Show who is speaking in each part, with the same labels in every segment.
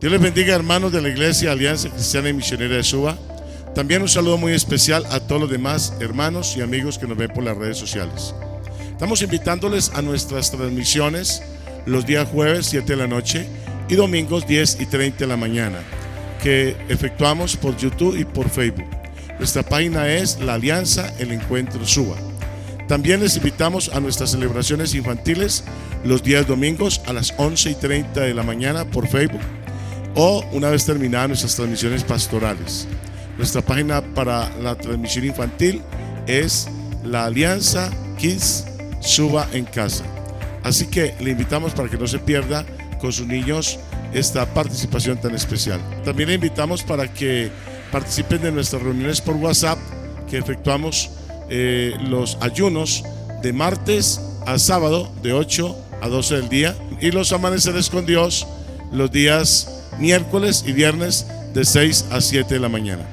Speaker 1: Dios les bendiga, hermanos de la Iglesia Alianza Cristiana y Misionera de Suba. También un saludo muy especial a todos los demás hermanos y amigos que nos ven por las redes sociales. Estamos invitándoles a nuestras transmisiones los días jueves 7 de la noche y domingos 10:30 de la mañana, que efectuamos por YouTube y por Facebook. Nuestra página es La Alianza El Encuentro Suba. También les invitamos a nuestras celebraciones infantiles los días domingos a las 11:30 de la mañana por Facebook, o una vez terminadas nuestras transmisiones pastorales. Nuestra página para la transmisión infantil es La Alianza Kids Suba en Casa. Así que le invitamos para que no se pierda con sus niños esta participación tan especial. También le invitamos para que participen de nuestras reuniones por WhatsApp, que efectuamos los ayunos de martes a sábado de 8 a 12 del día, y los amaneceres con Dios los días miércoles y viernes de 6 a 7 de la mañana.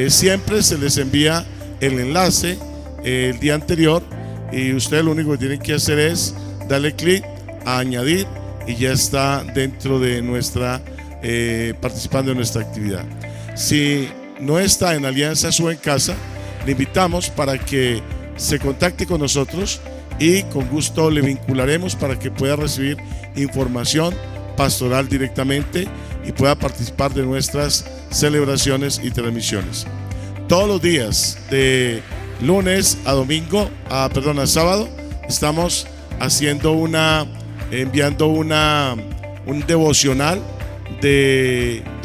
Speaker 1: Siempre se les envía el enlace el día anterior, y ustedes lo único que tienen que hacer es darle clic a añadir y ya está dentro de nuestra participando en nuestra actividad. Si no está en Alianza Suba en Casa, le invitamos para que se contacte con nosotros y con gusto le vincularemos para que pueda recibir información pastoral directamente y pueda participar de nuestras celebraciones y transmisiones. Todos los días de lunes a domingo, a sábado, estamos haciendo enviando un devocional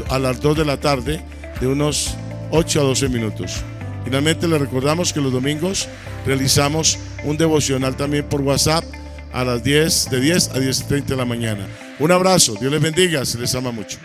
Speaker 1: a las 2 de la tarde de unos 8 a 12 minutos. Finalmente les recordamos que los domingos realizamos un devocional también por WhatsApp a las 10 a 10:30 de la mañana. Un abrazo, Dios les bendiga, se les ama mucho.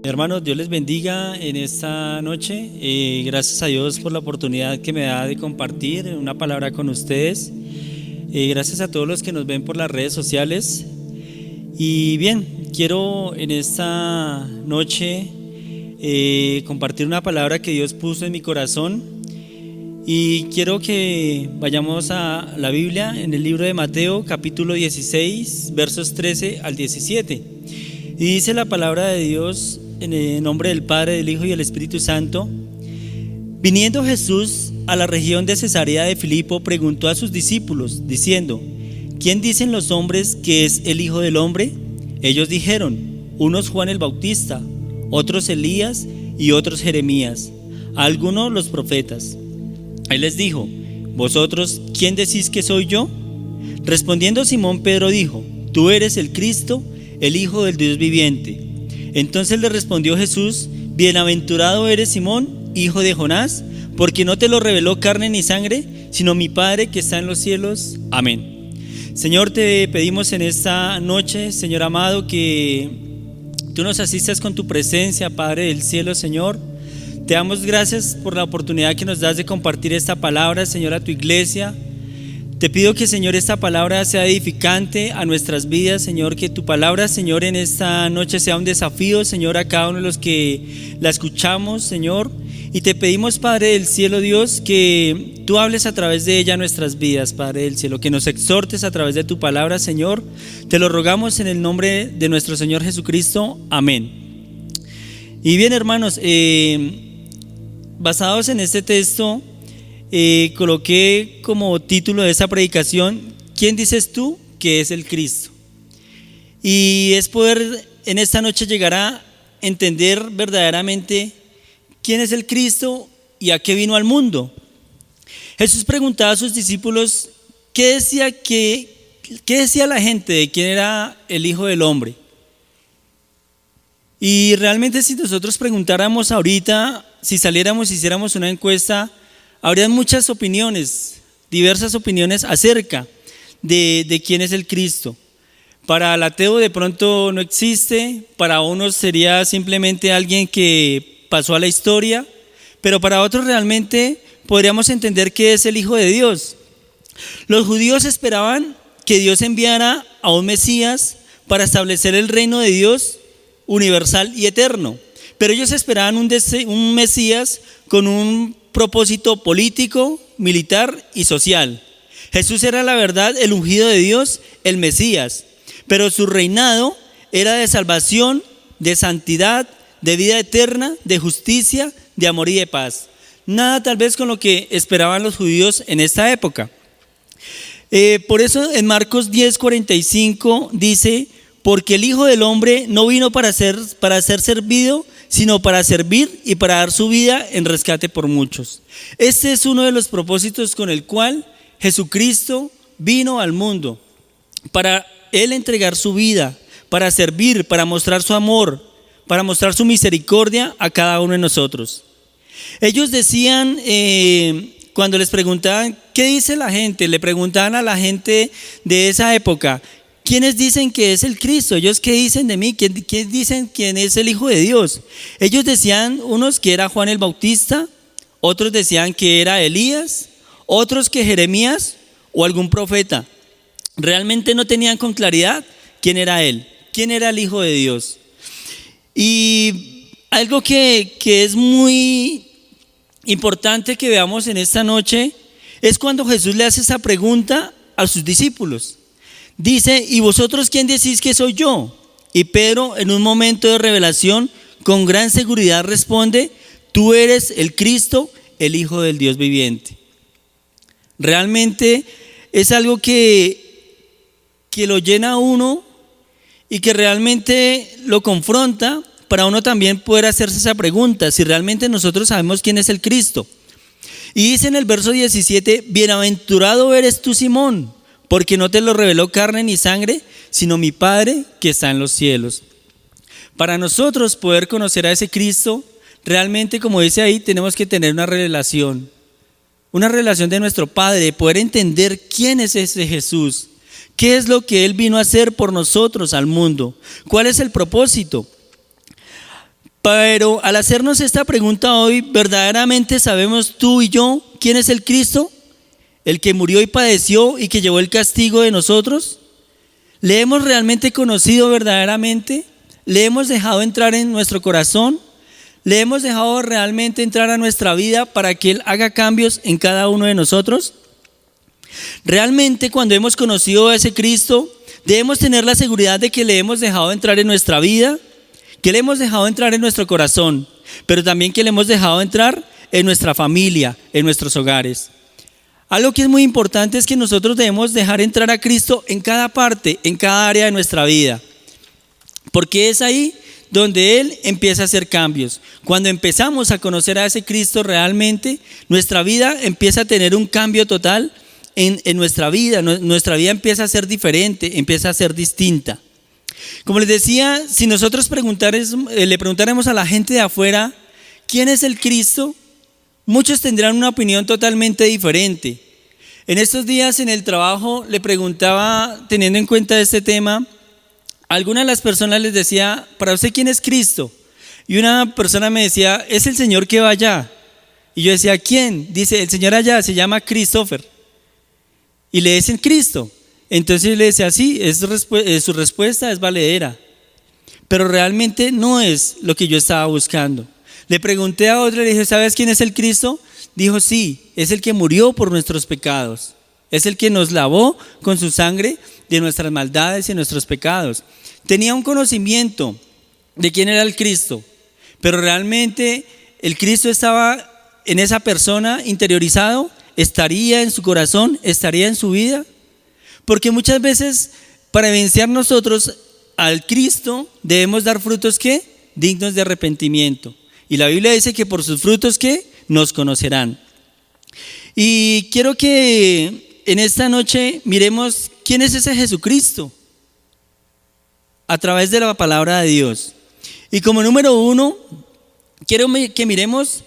Speaker 2: Hermanos, Dios les bendiga en esta noche. Gracias a Dios por la oportunidad que me da de compartir una palabra con ustedes. Gracias a todos los que nos ven por las redes sociales. Y bien, quiero en esta noche compartir una palabra que Dios puso en mi corazón. Y quiero que vayamos a la Biblia en el libro de Mateo, capítulo 16, versos 13 al 17. Y dice la palabra de Dios en el nombre del Padre, del Hijo y del Espíritu Santo. Viniendo Jesús a la región de Cesarea de Filipo, preguntó a sus discípulos, diciendo: ¿Quién dicen los hombres que es el Hijo del Hombre? Ellos dijeron: unos Juan el Bautista, otros Elías y otros Jeremías, algunos los profetas. Él les dijo: ¿Vosotros quién decís que soy yo? Respondiendo Simón Pedro dijo: Tú eres el Cristo, el Hijo del Dios viviente. Entonces le respondió Jesús: Bienaventurado eres Simón, hijo de Jonás, porque no te lo reveló carne ni sangre, sino mi Padre que está en los cielos. Amén. Señor, te pedimos en esta noche, Señor amado, que tú nos asistas con tu presencia, Padre del cielo, Señor. Te damos gracias por la oportunidad que nos das de compartir esta palabra, Señor, a tu iglesia. Te pido que, Señor, esta palabra sea edificante a nuestras vidas, Señor, que tu palabra, Señor, en esta noche sea un desafío, Señor, a cada uno de los que la escuchamos, Señor. Y te pedimos, Padre del cielo, Dios, que tú hables a través de ella nuestras vidas, Padre del cielo, que nos exhortes a través de tu palabra, Señor. Te lo rogamos en el nombre de nuestro Señor Jesucristo. Amén. Y bien, hermanos, basados en este texto, coloqué como título de esta predicación: ¿quién dices tú que es el Cristo? Y es poder en esta noche llegar a entender verdaderamente quién es el Cristo y a qué vino al mundo. Jesús preguntaba a sus discípulos qué decía la gente de quién era el Hijo del Hombre. Y realmente, si nosotros preguntáramos ahorita, si saliéramos y hiciéramos una encuesta, habrían muchas opiniones, diversas opiniones acerca de quién es el Cristo. Para el ateo de pronto no existe, para unos sería simplemente alguien que pasó a la historia, pero para otros realmente podríamos entender que es el Hijo de Dios. Los judíos esperaban que Dios enviara a un Mesías para establecer el reino de Dios universal y eterno, pero ellos esperaban un Mesías con un propósito político, militar y social. Jesús era la verdad, el ungido de Dios, el Mesías, pero su reinado era de salvación, de santidad, de vida eterna, de justicia, de amor y de paz. Nada tal vez con lo que esperaban los judíos en esta época. Por eso en Marcos 10:45 dice: porque el Hijo del Hombre no vino para ser servido, sino para servir y para dar su vida en rescate por muchos. Este es uno de los propósitos con el cual Jesucristo vino al mundo, para Él entregar su vida, para servir, para mostrar su amor, para mostrar su misericordia a cada uno de nosotros. Ellos decían, cuando les preguntaban, ¿qué dice la gente? Le preguntaban a la gente de esa época: ¿quiénes dicen que es el Cristo? ¿Ellos qué dicen de mí? ¿Quién dicen quién es el Hijo de Dios? Ellos decían, unos que era Juan el Bautista, otros decían que era Elías, otros que Jeremías o algún profeta. Realmente no tenían con claridad quién era Él, quién era el Hijo de Dios. Y algo que es muy importante que veamos en esta noche es cuando Jesús le hace esa pregunta a sus discípulos. Dice: ¿y vosotros quién decís que soy yo? Y Pedro, en un momento de revelación, con gran seguridad responde: tú eres el Cristo, el Hijo del Dios viviente. Realmente es algo que lo llena a uno y que realmente lo confronta para uno también poder hacerse esa pregunta: si realmente nosotros sabemos quién es el Cristo. Y dice en el verso 17: bienaventurado eres tú, Simón, porque no te lo reveló carne ni sangre, sino mi Padre que está en los cielos. Para nosotros poder conocer a ese Cristo, realmente, como dice ahí, tenemos que tener una relación de nuestro Padre, poder entender quién es ese Jesús, qué es lo que Él vino a hacer por nosotros al mundo, cuál es el propósito. Pero al hacernos esta pregunta hoy, ¿verdaderamente sabemos tú y yo quién es el Cristo? El que murió y padeció y que llevó el castigo de nosotros. ¿Le hemos realmente conocido verdaderamente? ¿Le hemos dejado entrar en nuestro corazón? ¿Le hemos dejado realmente entrar a nuestra vida para que Él haga cambios en cada uno de nosotros? Realmente, cuando hemos conocido a ese Cristo, debemos tener la seguridad de que le hemos dejado entrar en nuestra vida, que le hemos dejado entrar en nuestro corazón, pero también que le hemos dejado entrar en nuestra familia, en nuestros hogares. Algo que es muy importante es que nosotros debemos dejar entrar a Cristo en cada parte, en cada área de nuestra vida, porque es ahí donde Él empieza a hacer cambios. Cuando empezamos a conocer a ese Cristo realmente, nuestra vida empieza a tener un cambio total en nuestra vida. Nuestra vida empieza a ser diferente, empieza a ser distinta. Como les decía, si nosotros le preguntáramos a la gente de afuera, ¿quién es el Cristo? Muchos tendrán una opinión totalmente diferente. En estos días en el trabajo le preguntaba, teniendo en cuenta este tema, a algunas de las personas les decía, ¿para usted quién es Cristo? Y una persona me decía, es el Señor que va allá. Y yo decía, ¿quién? Dice, el Señor allá se llama Christopher. Y le dicen Cristo. Entonces yo le decía, sí, su respuesta es valedera. Pero realmente no es lo que yo estaba buscando. Le pregunté a otro, le dije, ¿sabes quién es el Cristo? Dijo, sí, es el que murió por nuestros pecados. Es el que nos lavó con su sangre de nuestras maldades y nuestros pecados. Tenía un conocimiento de quién era el Cristo, pero realmente el Cristo estaba en esa persona interiorizado, estaría en su corazón, estaría en su vida. Porque muchas veces para vencer nosotros al Cristo debemos dar frutos ¿qué? Dignos de arrepentimiento. Y la Biblia dice que por sus frutos ¿qué? Nos conocerán. Y quiero que en esta noche miremos quién es ese Jesucristo a través de la palabra de Dios. Y como número uno, quiero que miremos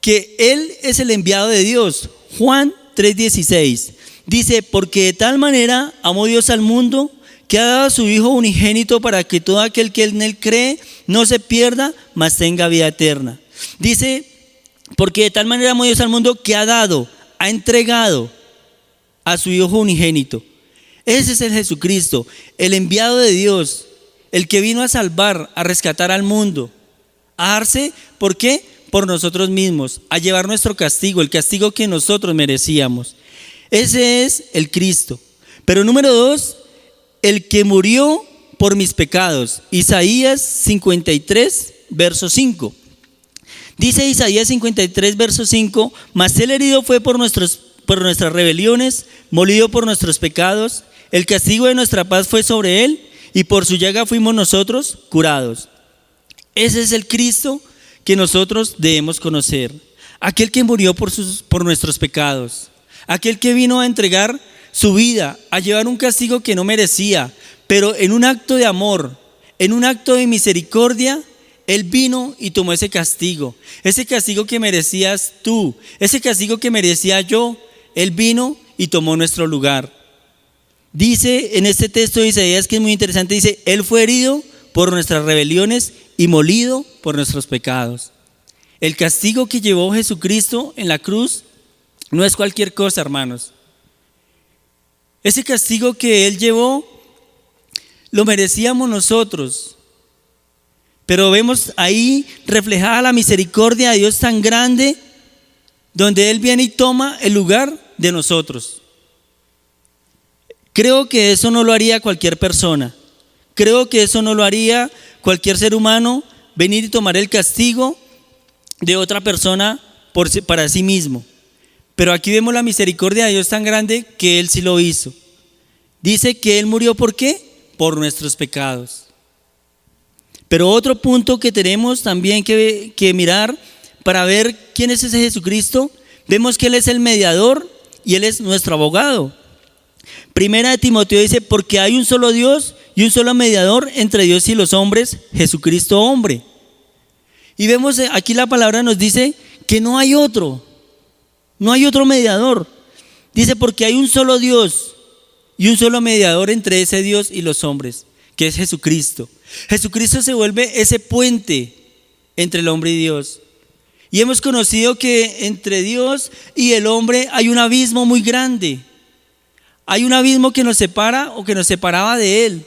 Speaker 2: que Él es el enviado de Dios. Juan 3:16 dice, porque de tal manera amó Dios al mundo que ha dado a su Hijo unigénito para que todo aquel que en Él cree no se pierda, mas tenga vida eterna. Dice, porque de tal manera amó Dios al mundo que ha entregado a su Hijo unigénito. Ese es el Jesucristo, el enviado de Dios, el que vino a salvar, a rescatar al mundo, a darse, ¿por qué? Por nosotros mismos, a llevar nuestro castigo, el castigo que nosotros merecíamos. Ese es el Cristo. Pero número dos, el que murió por mis pecados. Isaías 53, verso 5. Dice Isaías 53, verso 5, mas Él herido fue por nuestras rebeliones, molido por nuestros pecados. El castigo de nuestra paz fue sobre Él, y por su llaga fuimos nosotros curados. Ese es el Cristo que nosotros debemos conocer. Aquel que murió por nuestros pecados. Aquel que vino a entregar su vida, a llevar un castigo que no merecía, pero en un acto de amor, en un acto de misericordia, Él vino y tomó ese castigo que merecías tú, ese castigo que merecía yo. Él vino y tomó nuestro lugar. Dice en este texto de Isaías, que es muy interesante, dice, Él fue herido por nuestras rebeliones y molido por nuestros pecados. El castigo que llevó Jesucristo en la cruz no es cualquier cosa, hermanos. Ese castigo que Él llevó lo merecíamos nosotros, pero vemos ahí reflejada la misericordia de Dios tan grande, donde Él viene y toma el lugar de nosotros. Creo que eso no lo haría cualquier persona. Creo que eso no lo haría cualquier ser humano, venir y tomar el castigo de otra persona para sí mismo. Pero aquí vemos la misericordia de Dios tan grande que Él sí lo hizo. Dice que Él murió, ¿por qué? Por nuestros pecados. Pero otro punto que tenemos también que mirar para ver quién es ese Jesucristo, vemos que Él es el mediador y Él es nuestro abogado. Primera de Timoteo dice, porque hay un solo Dios y un solo mediador entre Dios y los hombres, Jesucristo hombre. Y vemos aquí la palabra nos dice que no hay otro mediador. Dice, porque hay un solo Dios y un solo mediador entre ese Dios y los hombres, que es Jesucristo. Jesucristo se vuelve ese puente entre el hombre y Dios. Y hemos conocido que entre Dios y el hombre hay un abismo muy grande. Hay un abismo que nos separa o que nos separaba de Él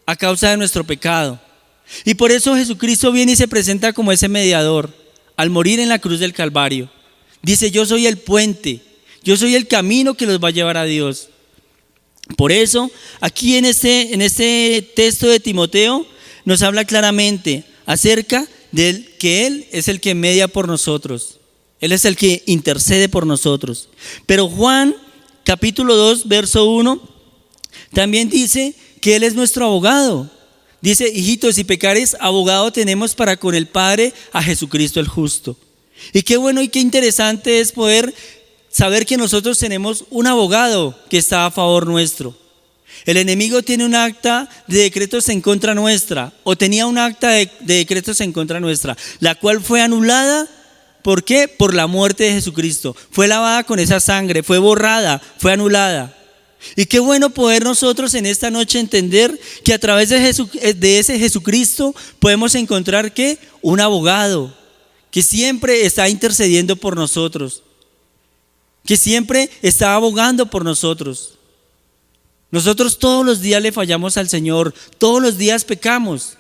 Speaker 2: a causa de nuestro pecado. Y por eso Jesucristo viene y se presenta como ese mediador al morir en la cruz del Calvario. Dice, yo soy el puente, yo soy el camino que los va a llevar a Dios. Por eso, aquí en este texto de Timoteo nos habla claramente acerca de que Él es el que media por nosotros. Él es el que intercede por nosotros. Pero Juan, capítulo 2, verso 1, también dice que Él es nuestro abogado. Dice: hijitos, si pecares, abogado tenemos para con el Padre, a Jesucristo el justo. Y qué bueno y qué interesante es poder saber que nosotros tenemos un abogado que está a favor nuestro. El enemigo tiene un acta de decretos en contra nuestra, o tenía un acta de decretos en contra nuestra, la cual fue anulada. ¿Por qué? Por la muerte de Jesucristo. Fue lavada con esa sangre, fue borrada, fue anulada. Y qué bueno poder nosotros en esta noche entender que a través de ese Jesucristo podemos encontrar ¿qué? Un abogado que siempre está intercediendo por nosotros, que siempre está abogando por nosotros. Nosotros todos los días le fallamos al Señor, todos los días pecamos,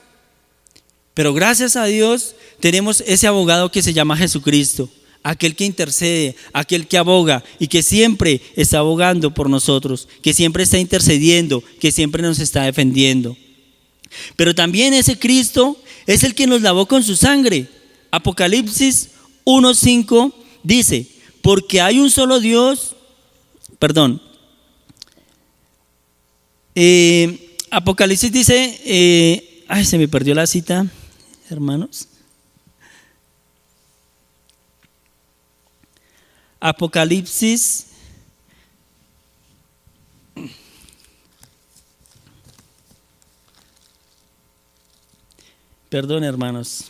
Speaker 2: pero gracias a Dios tenemos ese abogado que se llama Jesucristo, aquel que intercede, aquel que aboga y que siempre está abogando por nosotros, que siempre está intercediendo, que siempre nos está defendiendo. Pero también ese Cristo es el que nos lavó con su sangre. Apocalipsis 1:5 dice: porque hay un solo Dios, Apocalipsis dice, se me perdió la cita, hermanos. Apocalipsis Perdón, hermanos.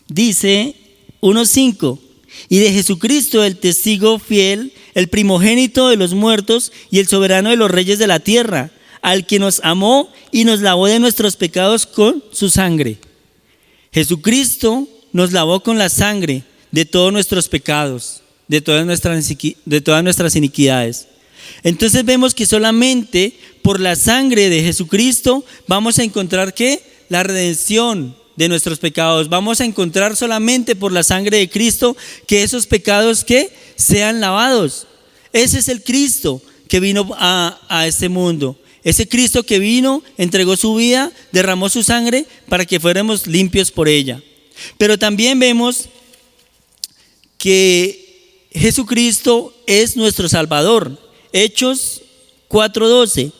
Speaker 2: Dice 1:5: y de Jesucristo, el testigo fiel, el primogénito de los muertos y el soberano de los reyes de la tierra, al que nos amó y nos lavó de nuestros pecados con su sangre. Jesucristo nos lavó con la sangre de todos nuestros pecados, de todas nuestras iniquidades. Entonces vemos que solamente por la sangre de Jesucristo vamos a encontrar ¿qué? La redención de nuestros pecados. Vamos a encontrar solamente por la sangre de Cristo que esos pecados ¿qué? Sean lavados. Ese es el Cristo que vino a este mundo. Ese Cristo que vino, entregó su vida, derramó su sangre para que fuéramos limpios por ella. Pero también vemos que Jesucristo es nuestro Salvador. Hechos 4:12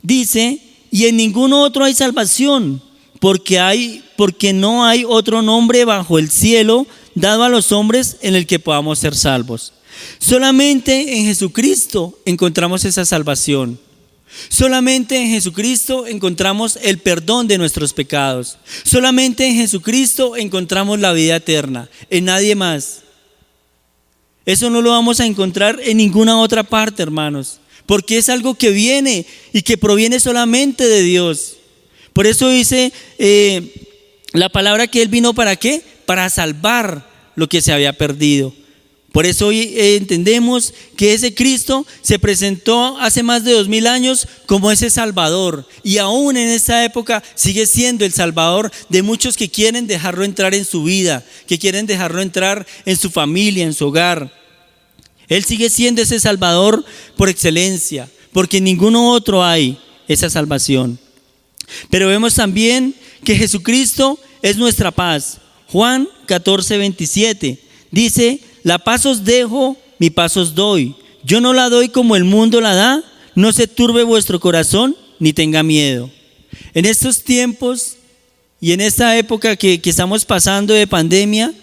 Speaker 2: dice: y en ningún otro hay salvación, porque no hay otro nombre bajo el cielo dado a los hombres en el que podamos ser salvos. Solamente en Jesucristo encontramos esa salvación. Solamente en Jesucristo encontramos el perdón de nuestros pecados. Solamente en Jesucristo encontramos la vida eterna, en nadie más. Eso no lo vamos a encontrar en ninguna otra parte, hermanos, porque es algo que viene y que proviene solamente de Dios. Por eso dice la palabra que Él vino ¿para qué? Para salvar lo que se había perdido. Por eso hoy entendemos que ese Cristo se presentó hace más de 2000 años como ese Salvador, y aún en esta época sigue siendo el Salvador de muchos que quieren dejarlo entrar en su vida, que quieren dejarlo entrar en su familia, en su hogar. Él sigue siendo ese Salvador por excelencia, porque en ninguno otro hay esa salvación. Pero vemos también que Jesucristo es nuestra paz. Juan 14:27 dice: la paz os dejo, mi paz os doy. Yo no la doy como el mundo la da. No se turbe vuestro corazón, ni tenga miedo. En estos tiempos y en esta época que estamos pasando de pandemia,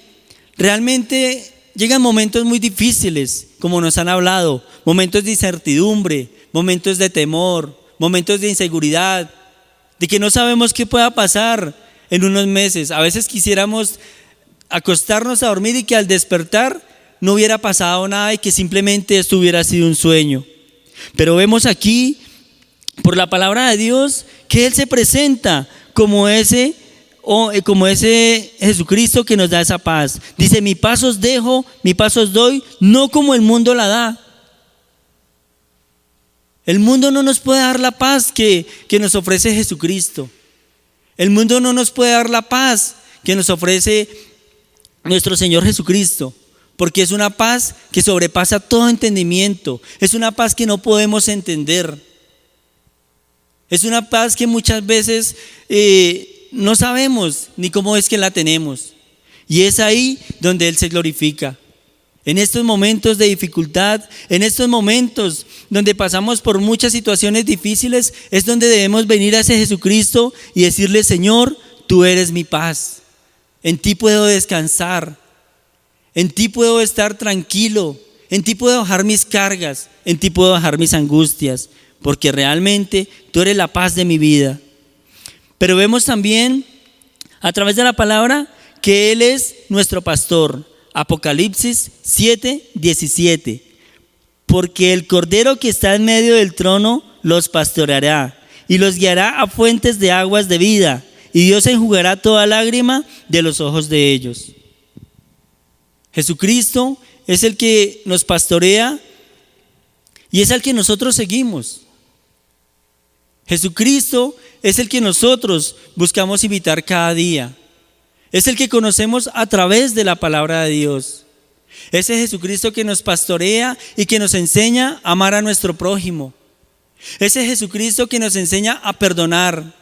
Speaker 2: realmente llegan momentos muy difíciles, como nos han hablado, momentos de incertidumbre, momentos de temor, momentos de inseguridad, de que no sabemos qué pueda pasar en unos meses. A veces quisiéramos acostarnos a dormir y que al despertar no hubiera pasado nada y que simplemente esto hubiera sido un sueño. Pero vemos aquí, por la palabra de Dios, que Él se presenta como ese Jesucristo que nos da esa paz. Dice: mi paz os dejo, mi paz os doy, no como el mundo la da. El mundo no nos puede dar la paz que nos ofrece Jesucristo. El mundo no nos puede dar la paz que nos ofrece nuestro Señor Jesucristo, porque es una paz que sobrepasa todo entendimiento. Es una paz que no podemos entender. Es una paz que muchas veces no sabemos ni cómo es que la tenemos. Y es ahí donde Él se glorifica. En estos momentos de dificultad, en estos momentos donde pasamos por muchas situaciones difíciles, es donde debemos venir a ese Jesucristo y decirle: Señor, tú eres mi paz. En ti puedo descansar. En ti puedo estar tranquilo. En ti puedo bajar mis cargas. En ti puedo bajar mis angustias. Porque realmente tú eres la paz de mi vida. Pero vemos también a través de la palabra que Él es nuestro pastor. Apocalipsis 7:17. Porque el Cordero que está en medio del trono los pastoreará y los guiará a fuentes de aguas de vida, y Dios enjugará toda lágrima de los ojos de ellos. Jesucristo es el que nos pastorea y es al que nosotros seguimos. Jesucristo es el que nosotros buscamos imitar cada día. Es el que conocemos a través de la palabra de Dios. Ese Jesucristo que nos pastorea y que nos enseña a amar a nuestro prójimo. Ese Jesucristo que nos enseña a perdonar.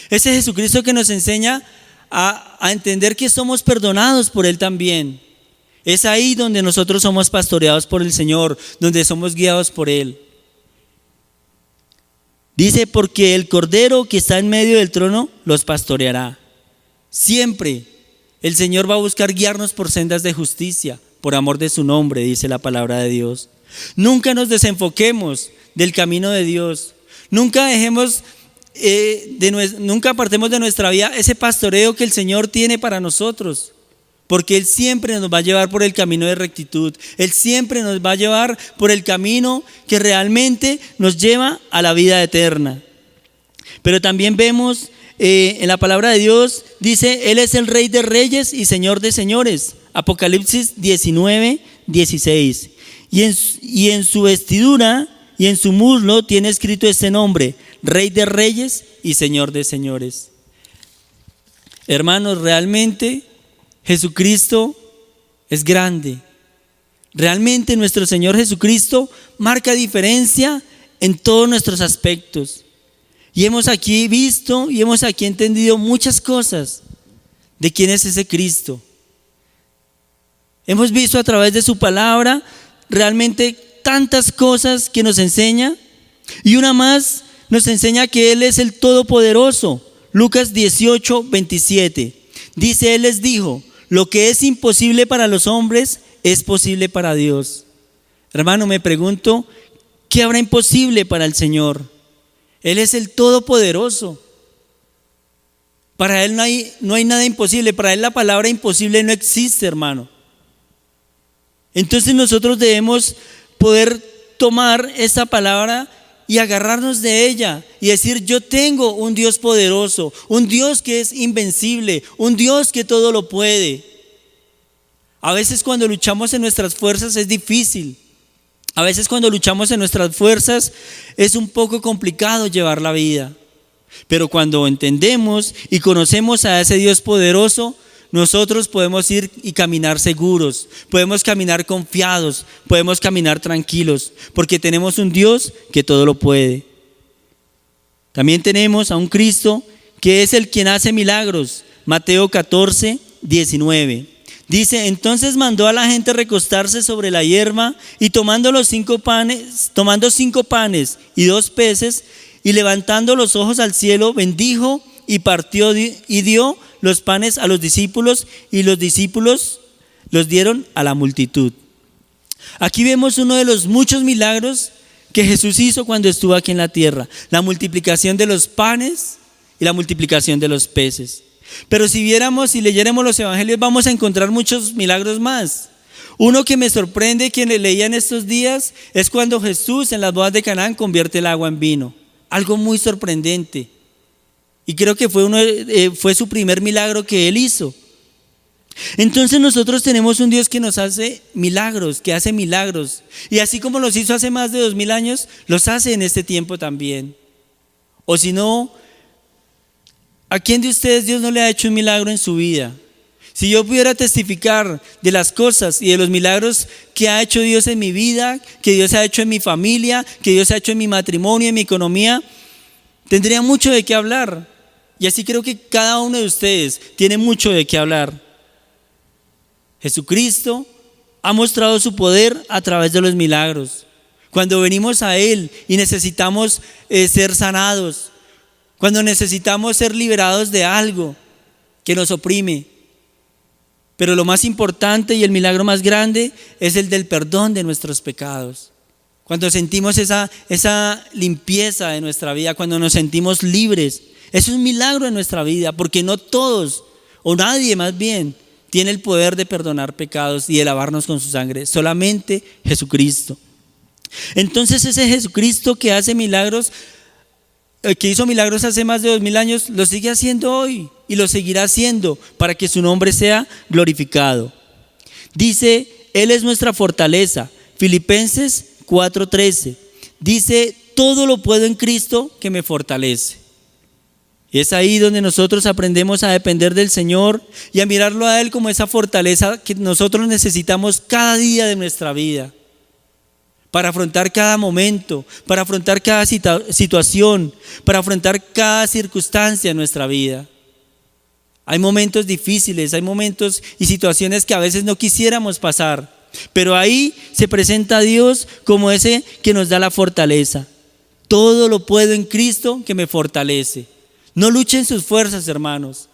Speaker 2: Ese Jesucristo que nos enseña a entender que somos perdonados por Él también. Es ahí donde nosotros somos pastoreados por el Señor, donde somos guiados por Él. Dice: porque el Cordero que está en medio del trono los pastoreará. Siempre el Señor va a buscar guiarnos por sendas de justicia, por amor de su nombre, dice la palabra de Dios. Nunca nos desenfoquemos del camino de Dios. Nunca dejemos, nunca apartemos de nuestra vida ese pastoreo que el Señor tiene para nosotros. Porque Él siempre nos va a llevar por el camino de rectitud. Él siempre nos va a llevar por el camino que realmente nos lleva a la vida eterna. Pero también vemos en la palabra de Dios, dice: Él es el Rey de reyes y Señor de señores. Apocalipsis 19:16. Y en su vestidura y en su muslo tiene escrito este nombre: Rey de reyes y Señor de señores. Hermanos, realmente Jesucristo es grande. Realmente nuestro Señor Jesucristo marca diferencia en todos nuestros aspectos. Y hemos aquí visto y hemos aquí entendido muchas cosas de quién es ese Cristo. Hemos visto a través de su palabra realmente tantas cosas que nos enseña. Y una más nos enseña que Él es el Todopoderoso. Lucas 18:27. Dice: Él les dijo: lo que es imposible para los hombres es posible para Dios. Hermano, me pregunto, ¿qué habrá imposible para el Señor? Él es el Todopoderoso. Para Él no hay nada imposible. Para Él la palabra imposible no existe, hermano. Entonces nosotros debemos poder tomar esta palabra y agarrarnos de ella y decir: yo tengo un Dios poderoso, un Dios que es invencible, un Dios que todo lo puede. A veces cuando luchamos en nuestras fuerzas es difícil. A veces cuando luchamos en nuestras fuerzas es un poco complicado llevar la vida. Pero cuando entendemos y conocemos a ese Dios poderoso, nosotros podemos ir y caminar seguros, podemos caminar confiados, podemos caminar tranquilos, porque tenemos un Dios que todo lo puede. También tenemos a un Cristo que es el quien hace milagros. Mateo 14:19. Dice: entonces mandó a la gente recostarse sobre la hierba, y tomando 5 panes y 2 peces, y levantando los ojos al cielo, bendijo y partió y dio los panes a los discípulos, y los discípulos los dieron a la multitud. Aquí vemos uno de los muchos milagros que Jesús hizo cuando estuvo aquí en la tierra: la multiplicación de los panes y la multiplicación de los peces. Pero si viéramos y leyéramos los evangelios, vamos a encontrar muchos milagros más. Uno que me sorprende, que le leía en estos días, es cuando Jesús en las bodas de Canaán convierte el agua en vino. Algo muy sorprendente. Y creo que fue su primer milagro que Él hizo. Entonces nosotros tenemos un Dios que nos hace milagros, que hace milagros. Y así como los hizo hace más de 2000 años, los hace en este tiempo también. O si no, ¿a quién de ustedes Dios no le ha hecho un milagro en su vida? Si yo pudiera testificar de las cosas y de los milagros que ha hecho Dios en mi vida, que Dios ha hecho en mi familia, que Dios ha hecho en mi matrimonio, en mi economía, Tendría mucho de qué hablar. Y así creo que cada uno de ustedes tiene mucho de qué hablar. Jesucristo ha mostrado su poder a través de los milagros. Cuando venimos a Él y necesitamos ser sanados, cuando necesitamos ser liberados de algo que nos oprime. Pero lo más importante y el milagro más grande es el del perdón de nuestros pecados. Cuando sentimos esa limpieza de nuestra vida, cuando nos sentimos libres, es un milagro en nuestra vida, porque no todos, o nadie más bien, tiene el poder de perdonar pecados y de lavarnos con su sangre, solamente Jesucristo. Entonces ese Jesucristo que hace milagros, que hizo milagros hace más de 2000 años, lo sigue haciendo hoy y lo seguirá haciendo para que su nombre sea glorificado. Dice, Él es nuestra fortaleza. Filipenses 4:13 dice, todo lo puedo en Cristo que me fortalece. Y es ahí donde nosotros aprendemos a depender del Señor y a mirarlo a Él como esa fortaleza que nosotros necesitamos cada día de nuestra vida, para afrontar cada momento, para afrontar cada situación, para afrontar cada circunstancia en nuestra vida. Hay momentos difíciles, hay momentos y situaciones que a veces no quisiéramos pasar, pero ahí se presenta Dios como ese que nos da la fortaleza. Todo lo puedo en Cristo que me fortalece. No luchen sus fuerzas, hermanos.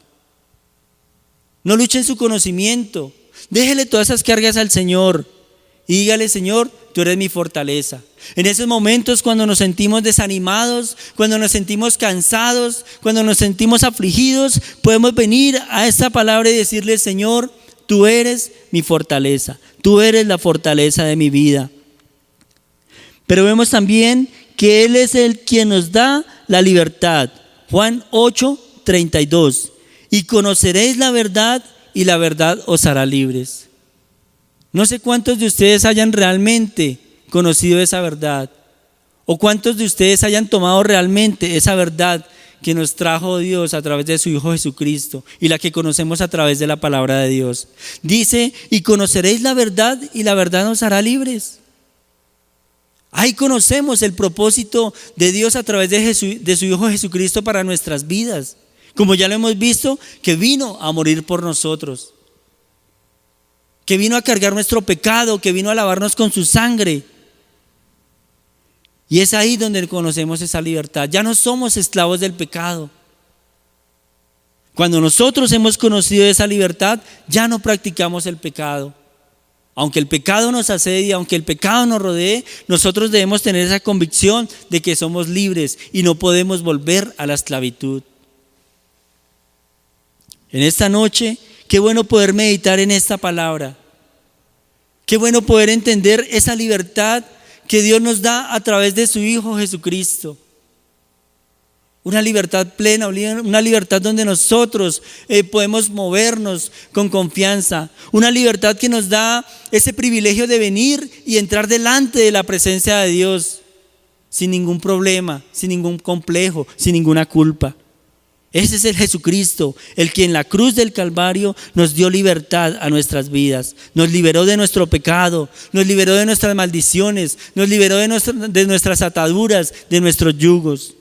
Speaker 2: No luchen su conocimiento. Déjele todas esas cargas al Señor y dígale, Señor, tú eres mi fortaleza. En esos momentos cuando nos sentimos desanimados, cuando nos sentimos cansados, cuando nos sentimos afligidos, podemos venir a esta palabra y decirle, Señor, tú eres mi fortaleza. Tú eres la fortaleza de mi vida. Pero vemos también que Él es el quien nos da la libertad. Juan 8:32. Y conoceréis la verdad y la verdad os hará libres. No sé cuántos de ustedes hayan realmente conocido esa verdad, o cuántos de ustedes hayan tomado realmente esa verdad que nos trajo Dios a través de su Hijo Jesucristo y la que conocemos a través de la palabra de Dios. Dice, y conoceréis la verdad y la verdad nos hará libres. Ahí conocemos el propósito de Dios a través de su Hijo Jesucristo para nuestras vidas. Como ya lo hemos visto, que vino a morir por nosotros, que vino a cargar nuestro pecado, que vino a lavarnos con su sangre. Y es ahí donde conocemos esa libertad. Ya no somos esclavos del pecado. Cuando nosotros hemos conocido esa libertad, ya no practicamos el pecado. Aunque el pecado nos asedie, aunque el pecado nos rodee, nosotros debemos tener esa convicción de que somos libres y no podemos volver a la esclavitud. En esta noche, qué bueno poder meditar en esta palabra. Qué bueno poder entender esa libertad que Dios nos da a través de su Hijo Jesucristo. Una libertad plena, una libertad donde nosotros podemos movernos con confianza. Una libertad que nos da ese privilegio de venir y entrar delante de la presencia de Dios sin ningún problema, sin ningún complejo, sin ninguna culpa. Ese es el Jesucristo, el que en la cruz del Calvario nos dio libertad a nuestras vidas. Nos liberó de nuestro pecado, nos liberó de nuestras maldiciones, nos liberó de nuestras ataduras, de nuestros yugos.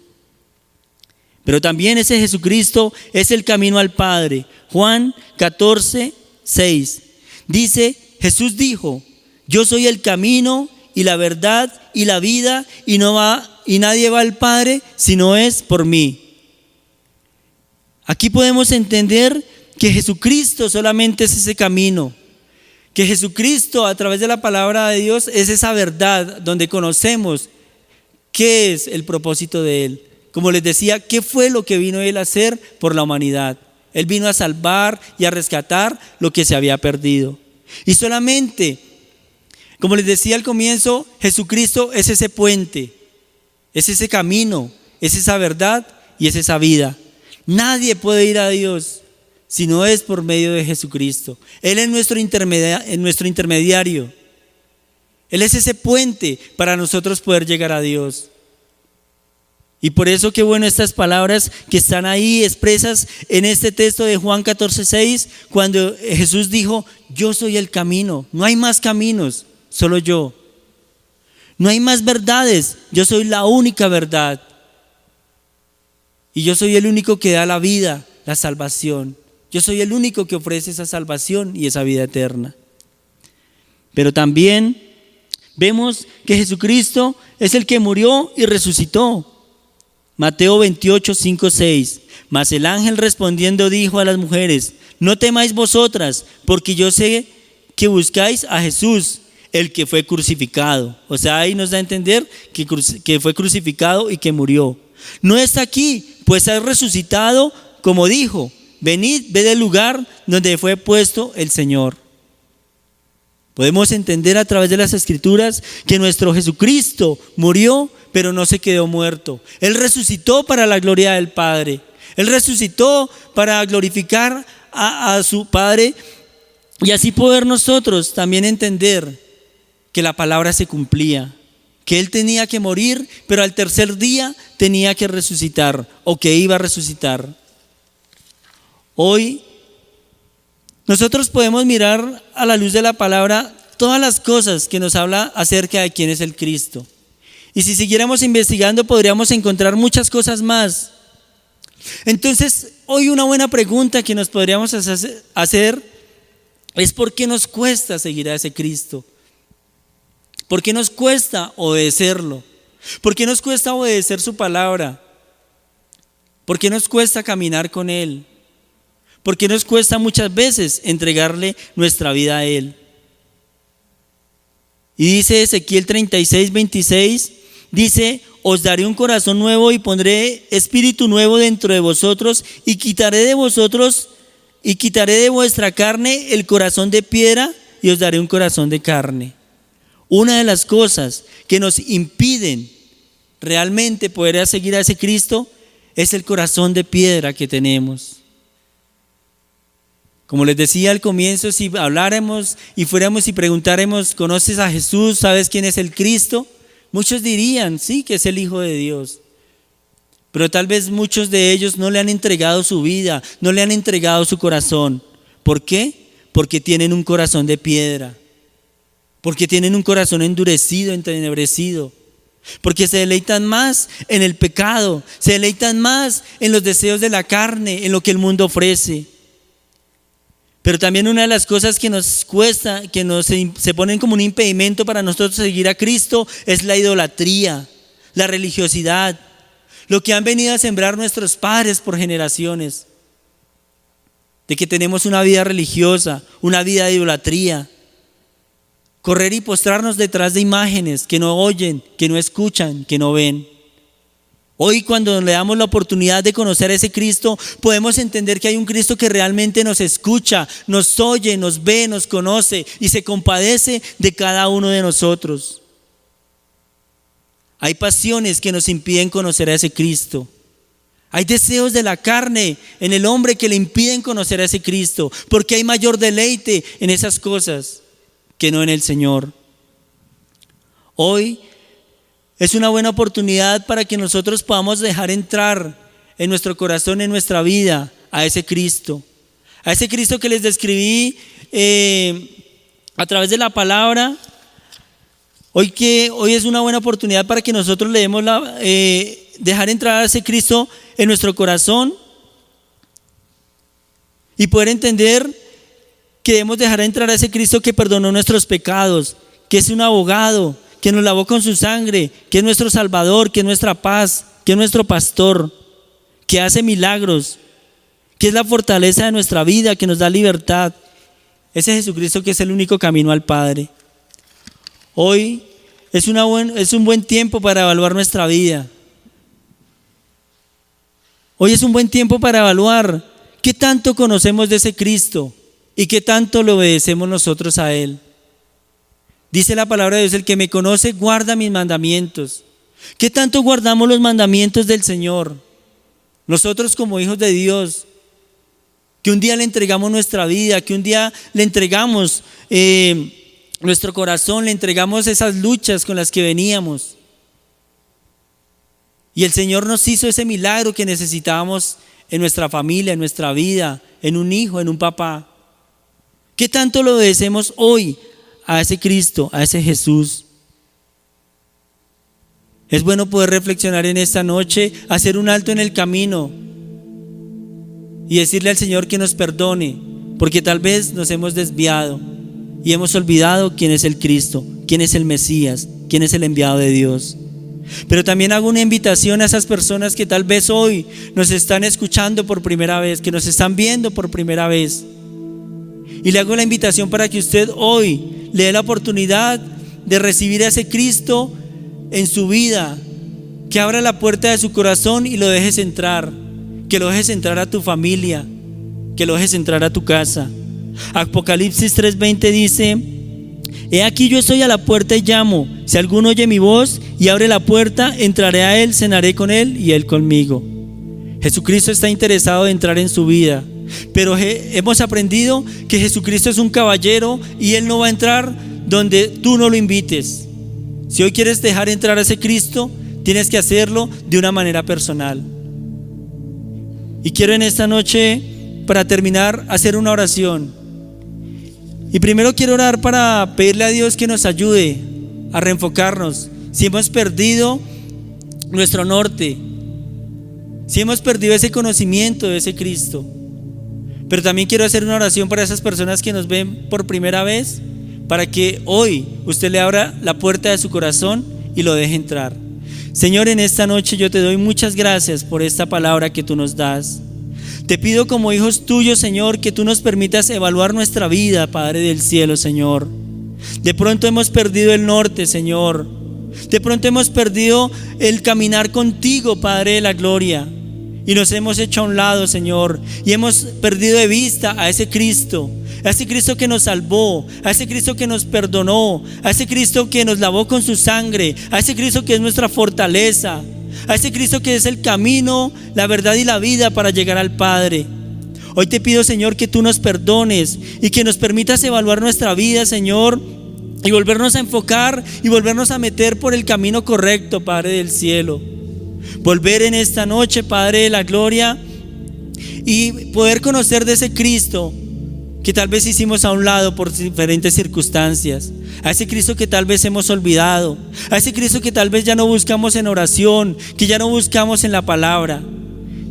Speaker 2: Pero también ese Jesucristo es el camino al Padre. Juan 14:6 dice, Jesús dijo, yo soy el camino y la verdad y la vida y nadie va al Padre si no es por mí. Aquí podemos entender que Jesucristo solamente es ese camino, que Jesucristo a través de la palabra de Dios es esa verdad donde conocemos qué es el propósito de Él. Como les decía, ¿qué fue lo que vino Él a hacer por la humanidad? Él vino a salvar y a rescatar lo que se había perdido. Y solamente, como les decía al comienzo, Jesucristo es ese puente, es ese camino, es esa verdad y es esa vida. Nadie puede ir a Dios si no es por medio de Jesucristo. Él es nuestro intermediario. Él es ese puente para nosotros poder llegar a Dios. Y por eso qué bueno estas palabras que están ahí expresas en este texto de Juan 14:6, cuando Jesús dijo, yo soy el camino, no hay más caminos, solo yo. No hay más verdades, yo soy la única verdad. Y yo soy el único que da la vida, la salvación. Yo soy el único que ofrece esa salvación y esa vida eterna. Pero también vemos que Jesucristo es el que murió y resucitó. Mateo 28, 5, 6. Mas el ángel respondiendo dijo a las mujeres: no temáis vosotras, porque yo sé que buscáis a Jesús, el que fue crucificado. O sea, ahí nos da a entender que fue crucificado y que murió. No está aquí, pues ha resucitado, como dijo. Venid, ved el lugar donde fue puesto el Señor. Podemos entender a través de las Escrituras que nuestro Jesucristo murió, pero no se quedó muerto. Él resucitó para la gloria del Padre. Él resucitó para glorificar a su Padre y así poder nosotros también entender que la palabra se cumplía, que Él tenía que morir, pero al tercer día tenía que resucitar o que iba a resucitar. Hoy nosotros podemos mirar a la luz de la palabra todas las cosas que nos habla acerca de quién es el Cristo. Y si siguiéramos investigando podríamos encontrar muchas cosas más. Entonces, hoy una buena pregunta que nos podríamos hacer es: ¿por qué nos cuesta seguir a ese Cristo? ¿Por qué nos cuesta obedecerlo? ¿Por qué nos cuesta obedecer su palabra? ¿Por qué nos cuesta caminar con Él? ¿Por qué nos cuesta muchas veces entregarle nuestra vida a Él? Y dice Ezequiel 36, 26, dice: os daré un corazón nuevo y pondré espíritu nuevo dentro de vosotros y quitaré de vuestra carne el corazón de piedra y os daré un corazón de carne. Una de las cosas que nos impiden realmente poder seguir a ese Cristo es el corazón de piedra que tenemos. Como les decía al comienzo, si habláramos y fuéramos y preguntáramos: ¿conoces a Jesús? ¿Sabes quién es el Cristo? Muchos dirían, sí, que es el Hijo de Dios. Pero tal vez muchos de ellos no le han entregado su vida, no le han entregado su corazón. ¿Por qué? Porque tienen un corazón de piedra. Porque tienen un corazón endurecido, entenebrecido. Porque se deleitan más en el pecado, se deleitan más en los deseos de la carne, en lo que el mundo ofrece. Pero también una de las cosas que nos cuesta, se ponen como un impedimento para nosotros seguir a Cristo, es la idolatría, la religiosidad, lo que han venido a sembrar nuestros padres por generaciones, de que tenemos una vida religiosa, una vida de idolatría, correr y postrarnos detrás de imágenes que no oyen, que no escuchan, que no ven. Hoy, cuando le damos la oportunidad de conocer a ese Cristo, podemos entender que hay un Cristo que realmente nos escucha, nos oye, nos ve, nos conoce y se compadece de cada uno de nosotros. Hay pasiones que nos impiden conocer a ese Cristo. Hay deseos de la carne en el hombre que le impiden conocer a ese Cristo, porque hay mayor deleite en esas cosas que no en el Señor. Hoy es una buena oportunidad para que nosotros podamos dejar entrar en nuestro corazón, en nuestra vida, a ese Cristo que les describí a través de la palabra. Hoy es una buena oportunidad para que nosotros le demos dejar entrar a ese Cristo en nuestro corazón y poder entender que debemos dejar entrar a ese Cristo que perdonó nuestros pecados, que es un abogado, que nos lavó con su sangre, que es nuestro Salvador, que es nuestra paz, que es nuestro pastor, que hace milagros, que es la fortaleza de nuestra vida, que nos da libertad. Ese Jesucristo que es el único camino al Padre. Hoy es un buen tiempo para evaluar nuestra vida. Hoy es un buen tiempo para evaluar qué tanto conocemos de ese Cristo y qué tanto le obedecemos nosotros a Él. Dice la palabra de Dios: el que me conoce guarda mis mandamientos. ¿Qué tanto guardamos los mandamientos del Señor? Nosotros como hijos de Dios, que un día le entregamos nuestra vida, que un día le entregamos nuestro corazón, le entregamos esas luchas con las que veníamos. Y el Señor nos hizo ese milagro que necesitábamos en nuestra familia, en nuestra vida, en un hijo, en un papá. ¿Qué tanto lo obedecemos hoy a ese Cristo, a ese Jesús? Es bueno poder reflexionar en esta noche, hacer un alto en el camino y decirle al Señor que nos perdone, porque tal vez nos hemos desviado y hemos olvidado quién es el Cristo, quién es el Mesías, quién es el enviado de Dios. Pero también hago una invitación a esas personas que tal vez hoy nos están escuchando por primera vez, que nos están viendo por primera vez. Y le hago la invitación para que usted hoy le dé la oportunidad de recibir a ese Cristo en su vida, que abra la puerta de su corazón y lo dejes entrar, que lo dejes entrar a tu familia, que lo dejes entrar a tu casa. Apocalipsis 3:20 dice: he aquí yo estoy a la puerta y llamo, si alguno oye mi voz y abre la puerta, entraré a él, cenaré con él y él conmigo. Jesucristo está interesado en entrar en su vida, pero hemos aprendido que Jesucristo es un caballero y él no va a entrar donde tú no lo invites. Si hoy quieres dejar entrar a ese Cristo, tienes que hacerlo de una manera personal. Y quiero en esta noche, para terminar, hacer una oración. Y primero quiero orar para pedirle a Dios que nos ayude a reenfocarnos. Si hemos perdido nuestro norte, si hemos perdido ese conocimiento de ese Cristo. Pero también quiero hacer una oración para esas personas que nos ven por primera vez, para que hoy usted le abra la puerta de su corazón y lo deje entrar. Señor, en esta noche yo te doy muchas gracias por esta palabra que tú nos das. Te pido como hijos tuyos, Señor, que tú nos permitas evaluar nuestra vida, Padre del cielo, Señor. De pronto hemos perdido el norte, Señor. De pronto hemos perdido el caminar contigo, Padre de la gloria. Y nos hemos hecho a un lado, Señor, y hemos perdido de vista a ese Cristo que nos salvó, a ese Cristo que nos perdonó, a ese Cristo que nos lavó con su sangre, a ese Cristo que es nuestra fortaleza, a ese Cristo que es el camino, la verdad y la vida para llegar al Padre. Hoy te pido, Señor, que tú nos perdones y que nos permitas evaluar nuestra vida, Señor, y volvernos a enfocar y volvernos a meter por el camino correcto, Padre del cielo. Volver en esta noche, Padre de la gloria, y poder conocer de ese Cristo que tal vez hicimos a un lado por diferentes circunstancias, a ese Cristo que tal vez hemos olvidado, a ese Cristo que tal vez ya no buscamos en oración, que ya no buscamos en la palabra,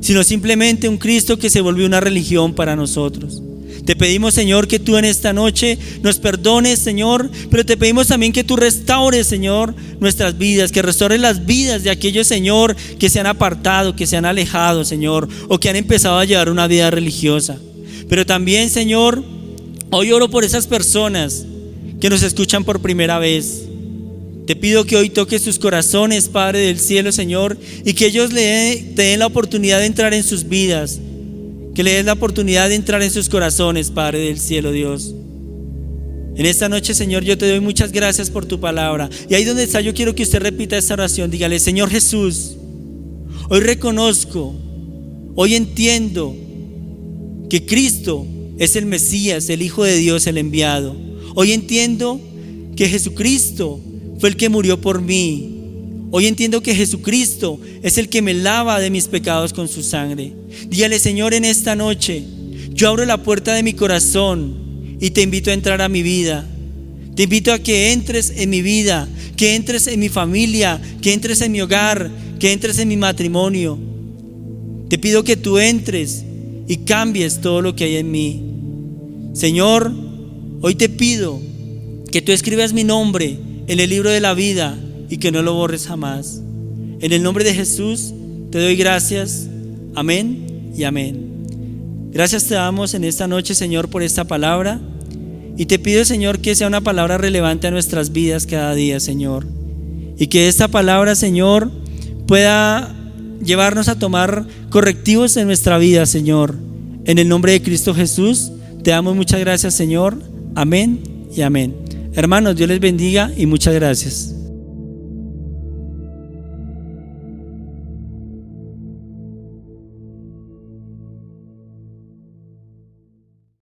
Speaker 2: sino simplemente un Cristo que se volvió una religión para nosotros. Te pedimos, Señor, que tú en esta noche nos perdones, Señor, pero te pedimos también que tú restaures, Señor, nuestras vidas, que restaures las vidas de aquellos, Señor, que se han apartado, que se han alejado, Señor, o que han empezado a llevar una vida religiosa. Pero también, Señor, hoy oro por esas personas que nos escuchan por primera vez. Te pido que hoy toques sus corazones, Padre del cielo, Señor, y que ellos te den la oportunidad de entrar en sus vidas, que le des la oportunidad de entrar en sus corazones, Padre del cielo, Dios. En esta noche, Señor, yo te doy muchas gracias por tu palabra. Y ahí donde está, yo quiero que usted repita esta oración. Dígale: Señor Jesús, hoy reconozco, hoy entiendo que Cristo es el Mesías, el Hijo de Dios, el enviado. Hoy entiendo que Jesucristo fue el que murió por mí. Hoy entiendo que Jesucristo es el que me lava de mis pecados con su sangre. Dígale: Señor, en esta noche yo abro la puerta de mi corazón y te invito a entrar a mi vida. Te invito a que entres en mi vida, que entres en mi familia, que entres en mi hogar, que entres en mi matrimonio. Te pido que tú entres y cambies todo lo que hay en mí. Señor, hoy te pido que tú escribas mi nombre en el libro de la vida y que no lo borres jamás. En el nombre de Jesús te doy gracias. Amén y amén. Gracias te damos en esta noche, Señor, por esta palabra, y te pido, Señor, que sea una palabra relevante a nuestras vidas cada día, Señor, y que esta palabra, Señor, pueda llevarnos a tomar correctivos en nuestra vida, Señor. En el nombre de Cristo Jesús te damos muchas gracias, Señor. Amén y amén. Hermanos, Dios les bendiga y muchas gracias.